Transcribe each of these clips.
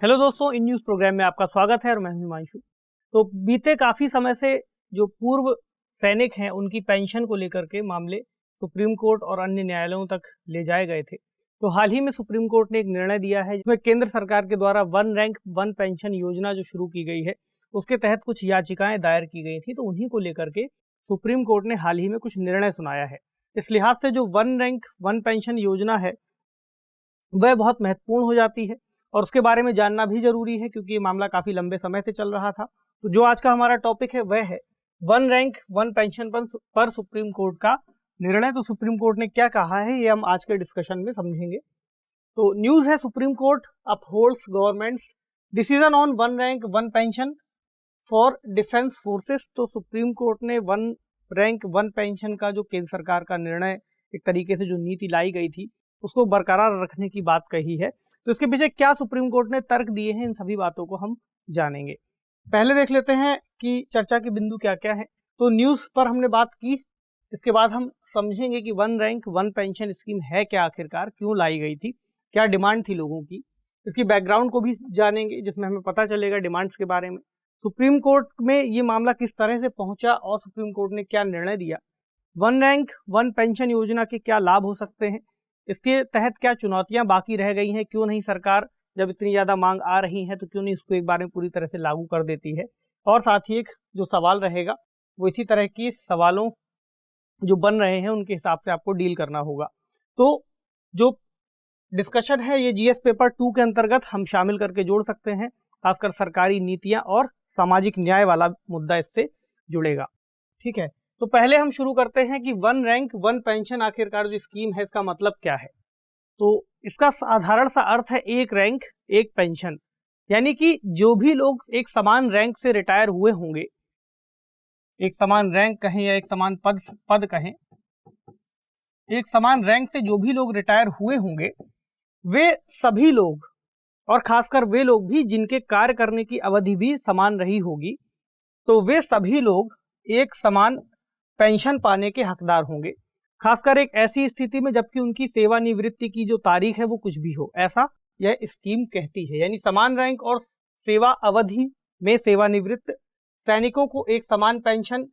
Hello दोस्तों, in news programme में आपका स्वागत है और मैं हूं हिमांशु। तो बीते काफ़ी समय से जो पूर्व सैनिक हैं उनकी पेंशन को लेकर के मामले सुप्रीम कोर्ट और अन्य न्यायालयों तक ले जाए गए थे। तो हाल ही में सुप्रीम कोर्ट ने एक निर्णय दिया है जिसमें केंद्र सरकार के द्वारा वन रैंक वन पेंशन योजना जो शुरू की गई है उसके तहत कुछ याचिकाएं दायर की गई थी। तो उन्हीं को लेकर के सुप्रीम कोर्ट ने हाल ही में कुछ निर्णय सुनाया है। इस लिहाज से जो वन रैंक वन पेंशन योजना है वह बहुत महत्वपूर्ण हो जाती है और उसके बारे में जानना भी जरूरी है क्योंकि ये मामला काफ़ी लंबे समय से चल रहा था। तो जो आज का हमारा टॉपिक है वह है वन रैंक वन पेंशन पर सुप्रीम कोर्ट का निर्णय। तो सुप्रीम कोर्ट ने क्या कहा है ये हम आज के डिस्कशन में समझेंगे। तो न्यूज़ है, supreme court upholds governments decision on one rank one pension for defence forces. तो सुप्रीम कोर्ट ने वन रैंक वन पेंशन का जो केंद्र सरकार का निर्णय, एक तरीके से जो नीति लाई गई थी उसको बरकरार रखने की बात कही है। तो इसके पीछे क्या सुप्रीम कोर्ट ने तर्क दिए हैं, इन सभी बातों को हम जानेंगे। पहले देख लेते हैं कि चर्चा के बिंदु क्या क्या है। तो न्यूज़ पर हमने बात की, इसके बाद हम समझेंगे कि one rank one pension scheme है क्या, आखिरकार क्यों लाई गई थी, क्या डिमांड थी लोगों की, इसकी बैकग्राउंड को भी जानेंगे जिसमें हमें पता चलेगा डिमांड्स के बारे में, सुप्रीम कोर्ट में ये मामला किस तरह से पहुंचा और सुप्रीम कोर्ट ने क्या निर्णय दिया, वन रैंक वन पेंशन योजना के क्या लाभ हो सकते हैं, इसके तहत क्या चुनौतियां बाकी रह गई हैं, क्यों नहीं सरकार जब इतनी ज़्यादा मांग आ रही है तो क्यों नहीं इसको एक बार में पूरी तरह से लागू कर देती है। और साथ ही एक जो सवाल रहेगा वो इसी तरह की सवालों जो बन रहे हैं उनके हिसाब से आपको डील करना होगा। तो जो डिस्कशन है ये जीएस पेपर 2 के अंतर्गत हम शामिल करके जोड़ सकते हैं, खासकर सरकारी नीतियां और सामाजिक न्याय वाला मुद्दा इससे जुड़ेगा। ठीक है, तो पहले हम शुरू करते हैं कि वन रैंक वन पेंशन आखिरकार जो स्कीम है इसका मतलब क्या है। तो इसका साधारण सा अर्थ है एक रैंक एक पेंशन, यानी कि जो भी लोग एक समान रैंक से रिटायर हुए होंगे, एक समान रैंक कहें या एक समान पद कहें, एक समान रैंक से जो भी लोग रिटायर हुए होंगे वे सभी लोग, और खासकर वे लोग भी जिनके कार्य करने की अवधि भी समान रही होगी, तो वे सभी लोग एक समान पेंशन पाने के हकदार होंगे, खासकर एक ऐसी स्थिति में जबकि उनकी सेवानिवृत्ति की जो तारीख है वो कुछ भी हो, ऐसा यह स्कीम कहती है। यानी समान रैंक और सेवा अवधि में सेवानिवृत्त सैनिकों को एक समान पेंशन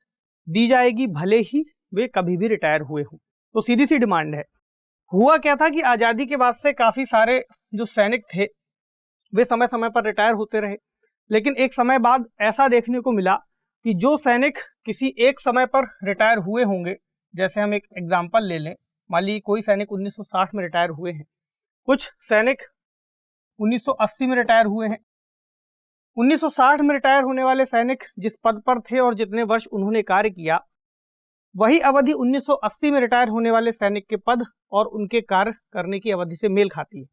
दी जाएगी भले ही वे कभी भी रिटायर हुए हों। तो सीधी सी डिमांड है। हुआ क्या था कि आज़ादी के बाद से काफ़ी सारे जो सैनिक थे वे समय समय पर रिटायर होते रहे, लेकिन एक समय बाद ऐसा देखने को मिला कि जो सैनिक किसी एक समय पर रिटायर हुए होंगे, जैसे हम एक एग्जाम्पल ले लें, मान लीजिए कोई सैनिक 1960 में रिटायर हुए हैं, कुछ सैनिक 1980 में रिटायर हुए हैं। 1960 में रिटायर होने वाले सैनिक जिस पद पर थे और जितने वर्ष उन्होंने कार्य किया, वही अवधि 1980 में रिटायर होने वाले सैनिक के पद और उनके कार्य करने की अवधि से मेल खाती है।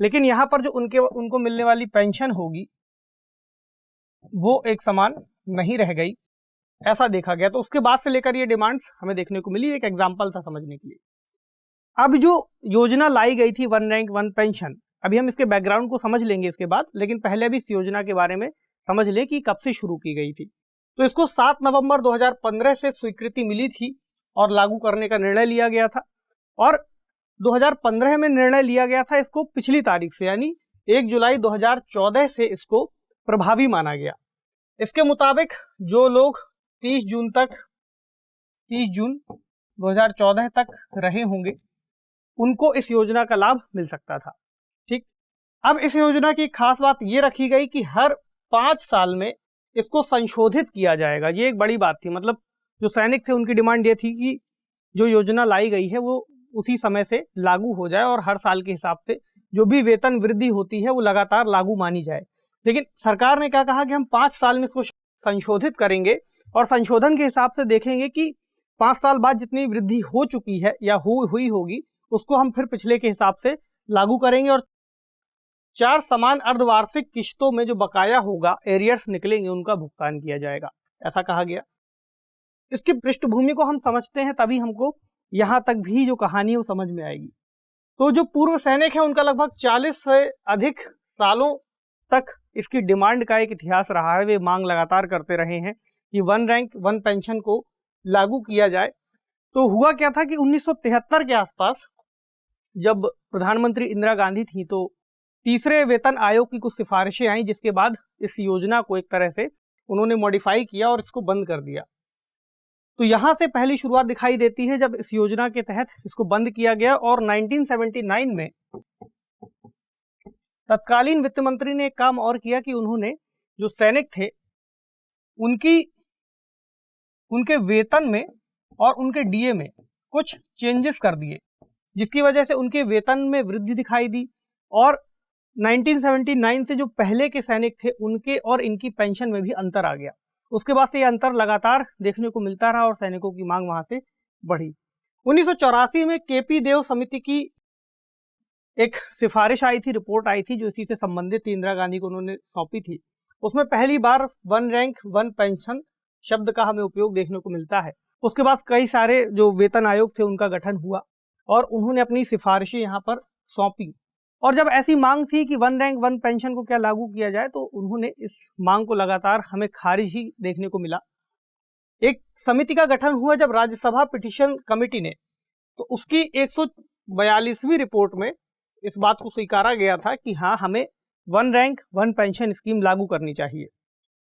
लेकिन यहाँ पर जो उनको मिलने वाली पेंशन होगी वो एक समान नहीं रह गई, ऐसा देखा गया। तो उसके बाद से लेकर ये डिमांड्स हमें देखने को मिली। एक एग्जांपल था समझने के लिए। अब जो योजना लाई गई थी वन रैंक वन पेंशन, अभी हम इसके बैकग्राउंड को समझ लेंगे इसके बाद, लेकिन पहले अभी इस योजना के बारे में समझ लें कि कब से शुरू की गई थी। तो इसको 7 नवंबर 2015 से स्वीकृति मिली थी और लागू करने का निर्णय लिया गया था, और 2015 में निर्णय लिया गया था इसको पिछली तारीख से, यानी 1 जुलाई 2014 से इसको प्रभावी माना गया। इसके मुताबिक जो लोग 30 जून 2014 तक रहे होंगे उनको इस योजना का लाभ मिल सकता था। ठीक, अब इस योजना की खास बात ये रखी गई कि हर 5 साल में इसको संशोधित किया जाएगा। ये एक बड़ी बात थी, मतलब जो सैनिक थे उनकी डिमांड ये थी कि जो योजना लाई गई है वो उसी समय से लागू हो जाए और हर साल के हिसाब से जो भी वेतन वृद्धि होती है वो लगातार लागू मानी जाए। लेकिन सरकार ने क्या कहा कि हम 5 साल में इसको संशोधित करेंगे और संशोधन के हिसाब से देखेंगे कि 5 साल बाद जितनी वृद्धि हो चुकी है या हुई होगी उसको हम फिर पिछले के हिसाब से लागू करेंगे, और 4 समान अर्धवार्षिक किश्तों में जो बकाया होगा, एरियर्स निकलेंगे, उनका भुगतान किया जाएगा, ऐसा कहा गया। इसकी पृष्ठभूमि को हम समझते हैं तभी हमको यहाँ तक भी जो कहानी है वो समझ में आएगी। तो जो पूर्व सैनिक है उनका लगभग 40 से अधिक सालों तक इसकी डिमांड का एक इतिहास रहा है। वे मांग लगातार करते रहे हैं कि वन रैंक वन पेंशन को लागू किया जाए। तो हुआ क्या था कि 1973 के आसपास जब प्रधानमंत्री इंदिरा गांधी थी तो तीसरे वेतन आयोग की कुछ सिफारिशें आई, जिसके बाद इस योजना को एक तरह से उन्होंने मॉडिफाई किया और इसको बंद कर दिया। तो यहाँ से पहली शुरुआत दिखाई देती है जब इस योजना के तहत इसको बंद किया गया और 1979 में तत्कालीन वित्त मंत्री ने एक काम और किया कि उन्होंने जो सैनिक थे उनके वेतन में और उनके डीए में कुछ चेंजेस कर दिए, जिसकी वजह से उनके वेतन में वृद्धि दिखाई दी और 1979 से जो पहले के सैनिक थे उनके और इनकी पेंशन में भी अंतर आ गया। उसके बाद से ये अंतर लगातार देखने को मिलता रहा और सैनिकों की मांग वहां से बढ़ी। 1984 में केपी देव समिति की एक सिफारिश आई थी, रिपोर्ट आई थी, जो इसी से संबंधित इंदिरा गांधी को उन्होंने सौंपी थी। उसमें पहली बार वन रैंक वन पेंशन शब्द का हमें उपयोग देखने को मिलता है। उसके बाद कई सारे जो वेतन आयोग थे उनका गठन हुआ और उन्होंने अपनी सिफारिशें यहाँ पर सौंपी। और जब ऐसी मांग थी कि वन रैंक वन पेंशन को क्या लागू किया जाए, तो उन्होंने इस मांग को लगातार हमें खारिज ही देखने को मिला। एक समिति का गठन हुआ जब राज्यसभा पिटीशन कमेटी ने, तो उसकी 142वीं रिपोर्ट में इस बात को स्वीकारा गया था कि हाँ, हमें one rank one pension scheme लागू करनी चाहिए।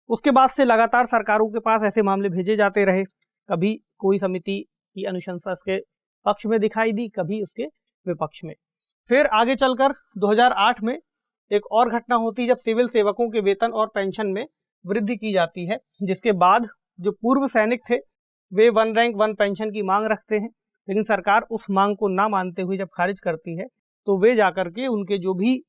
उसके बाद से लगातार सरकारों के पास ऐसे मामले भेजे जाते रहे। कभी कोई समिति की अनुशंसा इसके पक्ष में दिखाई दी, कभी उसके विपक्ष में। फिर आगे चलकर 2008 में एक और घटना होती है जब सिविल सेवकों के वेतन और पेंशन में वृद्धि की जाती है, जिसके बाद जो पूर्व सैनिक थे way one rank one pension की मांग रखते हैं, लेकिन सरकार उस मांग को ना मानते हुए जब खारिज करती है तो वे जाकर के उनके जो भी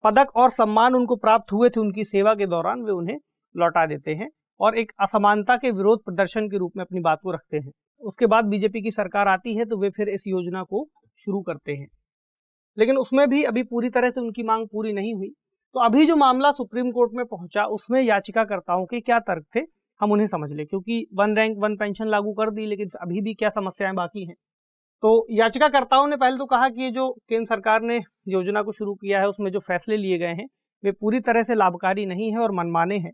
पदक और सम्मान उनको प्राप्त हुए थे उनकी सेवा के दौरान, वे उन्हें लौटा देते हैं और एक असमानता के विरोध प्रदर्शन के रूप में अपनी बात को रखते हैं। उसके बाद बीजेपी की सरकार आती है तो वे फिर इस योजना को शुरू करते हैं, लेकिन उसमें भी अभी पूरी तरह से उनकी मांग पूरी नहीं हुई। तो अभी जो मामला सुप्रीम कोर्ट में पहुंचा उसमें याचिकाकर्ताओं के क्या तर्क थे हम उन्हें समझ ले, क्योंकि वन रैंक वन पेंशन लागू कर दी लेकिन अभी भी क्या समस्याएं बाकी हैं। तो याचिकाकर्ताओं ने पहले तो कहा कि ये जो केंद्र सरकार ने योजना को शुरू किया है उसमें जो फैसले लिए गए हैं वे पूरी तरह से लाभकारी नहीं है और मनमाने हैं।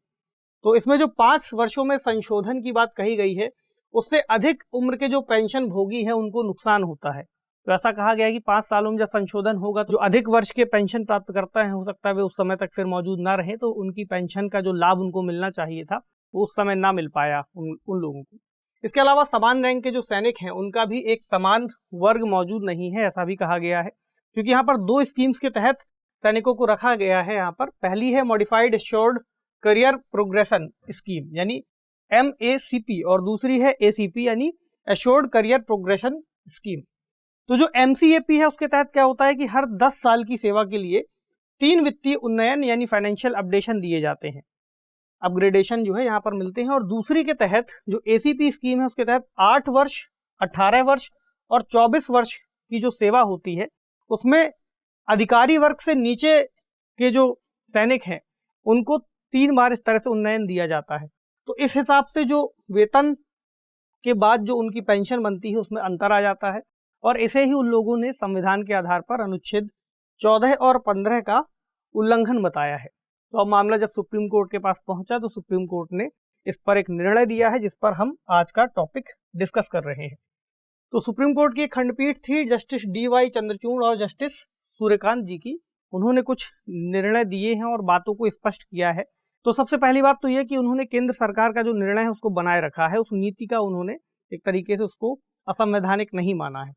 तो इसमें जो 5 वर्षों में संशोधन की बात कही गई है उससे अधिक उम्र के जो पेंशन भोगी हैं उनको नुकसान होता है। तो ऐसा कहा गया है कि 5 सालों में जब संशोधन होगा तो जो अधिक वर्ष के पेंशन प्राप्त करता है हो सकता है वे उस समय तक फिर मौजूद ना रहे, तो उनकी पेंशन का जो लाभ उनको मिलना चाहिए था वो उस समय ना मिल पाया उन लोगों को। इसके अलावा समान रैंक के जो सैनिक हैं उनका भी एक समान वर्ग मौजूद नहीं है, ऐसा भी कहा गया है, क्योंकि यहाँ पर 2 स्कीम्स के तहत सैनिकों को रखा गया है। यहाँ पर पहली है modified assured career progression scheme यानी MACP और दूसरी है ACP यानी एश्योर्ड करियर प्रोग्रेशन स्कीम। तो जो MCAP है उसके तहत क्या होता है कि हर 10 साल की सेवा के लिए 3 वित्तीय उन्नयन यानी फाइनेंशियल अपडेशन दिए जाते हैं, अपग्रेडेशन जो है यहाँ पर मिलते हैं। और दूसरी के तहत जो ACP स्कीम है उसके तहत 8 वर्ष, 18 वर्ष और 24 वर्ष की जो सेवा होती है उसमें अधिकारी वर्ग से नीचे के जो सैनिक हैं उनको 3 बार इस तरह से उन्नयन दिया जाता है। तो इस हिसाब से जो वेतन के बाद जो उनकी पेंशन बनती है उसमें अंतर आ जाता है और इसे ही उन लोगों ने संविधान के आधार पर अनुच्छेद 14 और 15 का उल्लंघन बताया है। तो अब मामला जब सुप्रीम कोर्ट के पास पहुंचा तो सुप्रीम कोर्ट ने इस पर एक निर्णय दिया है जिस पर हम आज का टॉपिक डिस्कस कर रहे हैं। तो सुप्रीम कोर्ट की एक खंडपीठ थी जस्टिस DY चंद्रचूड़ और जस्टिस सूर्यकांत जी की। उन्होंने कुछ निर्णय दिए हैं और बातों को स्पष्ट किया है। तो सबसे पहली बात तो यह कि उन्होंने केंद्र सरकार का जो निर्णय है उसको बनाए रखा है, उस नीति का उन्होंने एक तरीके से उसको असंवैधानिक नहीं माना है।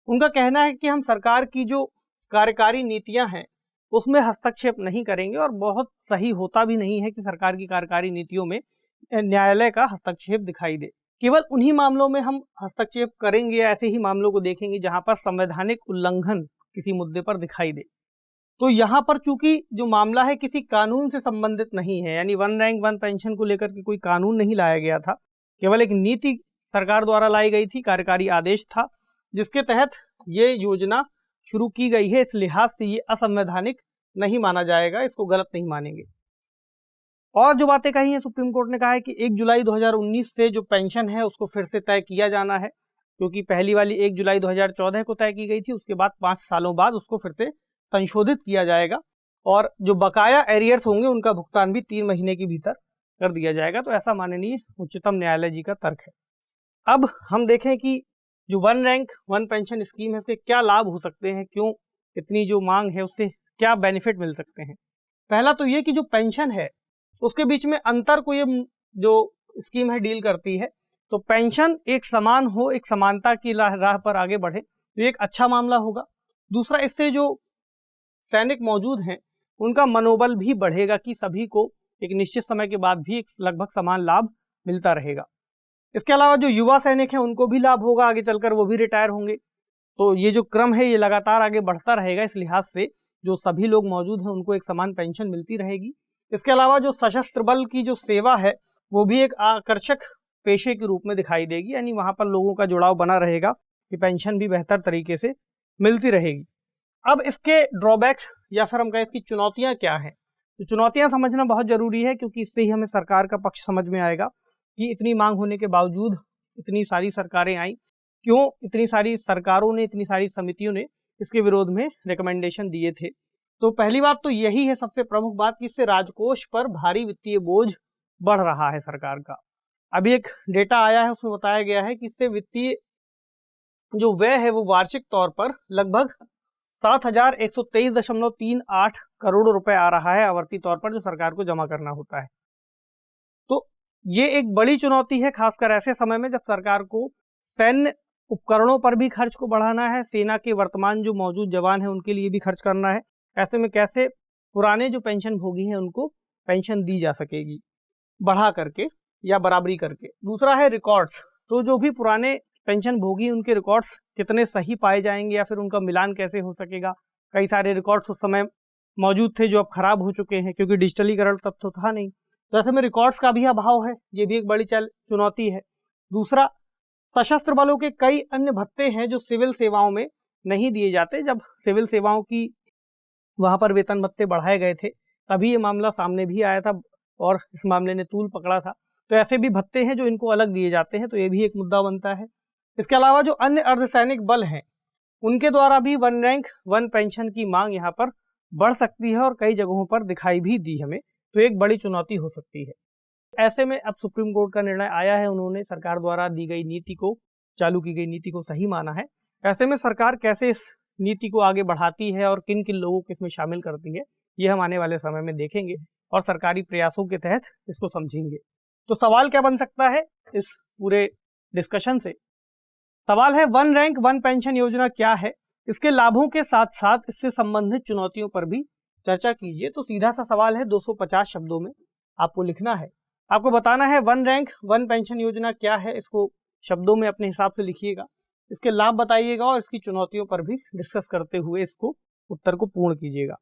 उनका कहना है कि हम सरकार की जो कार्यकारी नीतियां हैं उसमें हस्तक्षेप नहीं करेंगे और बहुत सही होता भी नहीं है कि सरकार की कार्यकारी नीतियों में न्यायालय का हस्तक्षेप दिखाई दे। केवल उन्हीं मामलों में हम हस्तक्षेप करेंगे या ऐसे ही मामलों को देखेंगे जहां पर संवैधानिक उल्लंघन किसी मुद्दे पर दिखाई दे। तो यहाँ पर चूंकि जो मामला है किसी कानून से संबंधित नहीं है, यानी वन रैंक वन पेंशन को लेकर के कोई कानून नहीं लाया गया था, केवल एक नीति सरकार द्वारा लाई गई थी, कार्यकारी आदेश था जिसके तहत ये योजना शुरू की गई है। इस लिहाज से ये असंवैधानिक नहीं माना जाएगा, इसको गलत नहीं मानेंगे। और जो बातें कही हैं सुप्रीम कोर्ट ने कहा है कि 1 जुलाई 2019 से जो पेंशन है उसको फिर से तय किया जाना है, क्योंकि पहली वाली 1 जुलाई 2014 को तय की गई थी, उसके बाद 5 सालों बाद उसको फिर से संशोधित किया जाएगा और जो बकाया एरियर्स होंगे उनका भुगतान भी 3 महीने के भीतर कर दिया जाएगा। तो ऐसा माननीय उच्चतम न्यायालय जी का तर्क है। अब हम देखें कि जो one rank one pension scheme है इसके क्या लाभ हो सकते हैं, क्यों इतनी जो मांग है उससे क्या बेनिफिट मिल सकते हैं। पहला तो ये कि जो पेंशन है उसके बीच में अंतर को ये जो स्कीम है डील करती है। तो पेंशन एक समान हो, एक समानता की राह पर आगे बढ़े, तो ये एक अच्छा मामला होगा। दूसरा, इससे जो सैनिक मौजूद हैं उनका मनोबल भी बढ़ेगा कि सभी को एक निश्चित समय के बाद भी एक लगभग समान लाभ मिलता रहेगा। इसके अलावा जो युवा सैनिक हैं उनको भी लाभ होगा, आगे चलकर वो भी रिटायर होंगे। तो ये जो क्रम है ये लगातार आगे बढ़ता रहेगा, इस लिहाज से जो सभी लोग मौजूद हैं उनको एक समान पेंशन मिलती रहेगी। इसके अलावा जो सशस्त्र बल की जो सेवा है वो भी एक आकर्षक पेशे के रूप में दिखाई देगी, यानी वहाँ पर लोगों का जुड़ाव बना रहेगा कि पेंशन भी बेहतर तरीके से मिलती रहेगी। अब इसके ड्रॉबैक्स या फिर हम कहें इसकी चुनौतियाँ क्या हैं, तो चुनौतियाँ समझना बहुत ज़रूरी है, क्योंकि इससे ही हमें सरकार का पक्ष समझ में आएगा कि इतनी मांग होने के बावजूद इतनी सारी सरकारें आई, क्यों इतनी सारी सरकारों ने, इतनी सारी समितियों ने इसके विरोध में रिकमेंडेशन दिए थे। तो पहली बात तो यही है, सबसे प्रमुख बात, कि इससे राजकोष पर भारी वित्तीय बोझ बढ़ रहा है सरकार का। अभी एक डेटा आया है उसमें बताया गया है कि इससे वित्तीय जो व्यय है वो वार्षिक तौर पर लगभग 7,123.38 करोड़ रुपए आ रहा है आवर्ती तौर पर, जो सरकार को जमा करना होता है। तो ये एक बड़ी चुनौती है, खासकर ऐसे समय में जब सरकार को सैन्य उपकरणों पर भी खर्च को बढ़ाना है, सेना के वर्तमान जो मौजूद जवान हैं उनके लिए भी खर्च करना है। ऐसे में कैसे पुराने जो पेंशन भोगी हैं उनको पेंशन दी जा सकेगी, बढ़ा करके या बराबरी करके। दूसरा है रिकॉर्ड्स, तो जो भी पुराने पेंशन भोगी उनके रिकॉर्ड्स कितने सही पाए जाएंगे या फिर उनका मिलान कैसे हो सकेगा। कई सारे रिकॉर्ड्स उस समय मौजूद थे जो अब खराब हो चुके हैं, क्योंकि डिजिटलीकरण तब तो था नहीं, तो ऐसे में रिकॉर्ड्स का भी अभाव है, ये भी एक बड़ी चुनौती है। दूसरा, सशस्त्र बलों के कई अन्य भत्ते हैं जो सिविल सेवाओं में नहीं दिए जाते। जब सिविल सेवाओं की वहां पर वेतन भत्ते बढ़ाए गए थे तभी ये मामला सामने भी आया था और इस मामले ने तूल पकड़ा था। तो ऐसे भी भत्ते हैं जो इनको अलग दिए जाते हैं, तो ये भी एक मुद्दा बनता है। इसके अलावा जो अन्य अर्धसैनिक बल हैं उनके द्वारा भी वन रैंक वन पेंशन की मांग यहाँ पर बढ़ सकती है और कई जगहों पर दिखाई भी दी हमें, तो एक बड़ी चुनौती हो सकती है। ऐसे में अब सुप्रीम कोर्ट का निर्णय आया है, उन्होंने सरकार द्वारा दी गई नीति को, चालू की गई नीति को सही माना है। ऐसे में सरकार कैसे इस नीति को आगे बढ़ाती है और किन किन लोगों को इसमें शामिल करती है, ये हम आने वाले समय में देखेंगे और सरकारी प्रयासों के तहत इसको समझेंगे। तो सवाल क्या बन सकता है इस पूरे डिस्कशन से? सवाल है, वन रैंक वन पेंशन योजना क्या है, इसके लाभों के साथ साथ इससे संबंधित चुनौतियों पर भी चर्चा कीजिए। तो सीधा सा सवाल है, 250 शब्दों में आपको लिखना है, आपको बताना है वन रैंक वन पेंशन योजना क्या है, इसको शब्दों में अपने हिसाब से लिखिएगा, इसके लाभ बताइएगा और इसकी चुनौतियों पर भी डिस्कस करते हुए इसको उत्तर को पूर्ण कीजिएगा।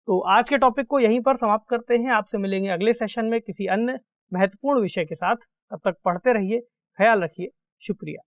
तो आज के टॉपिक को यहीं पर समाप्त करते हैं, आपसे मिलेंगे अगले सेशन में किसी अन्य महत्वपूर्ण विषय के साथ। तब तक पढ़ते रहिए, ख्याल रखिए, शुक्रिया।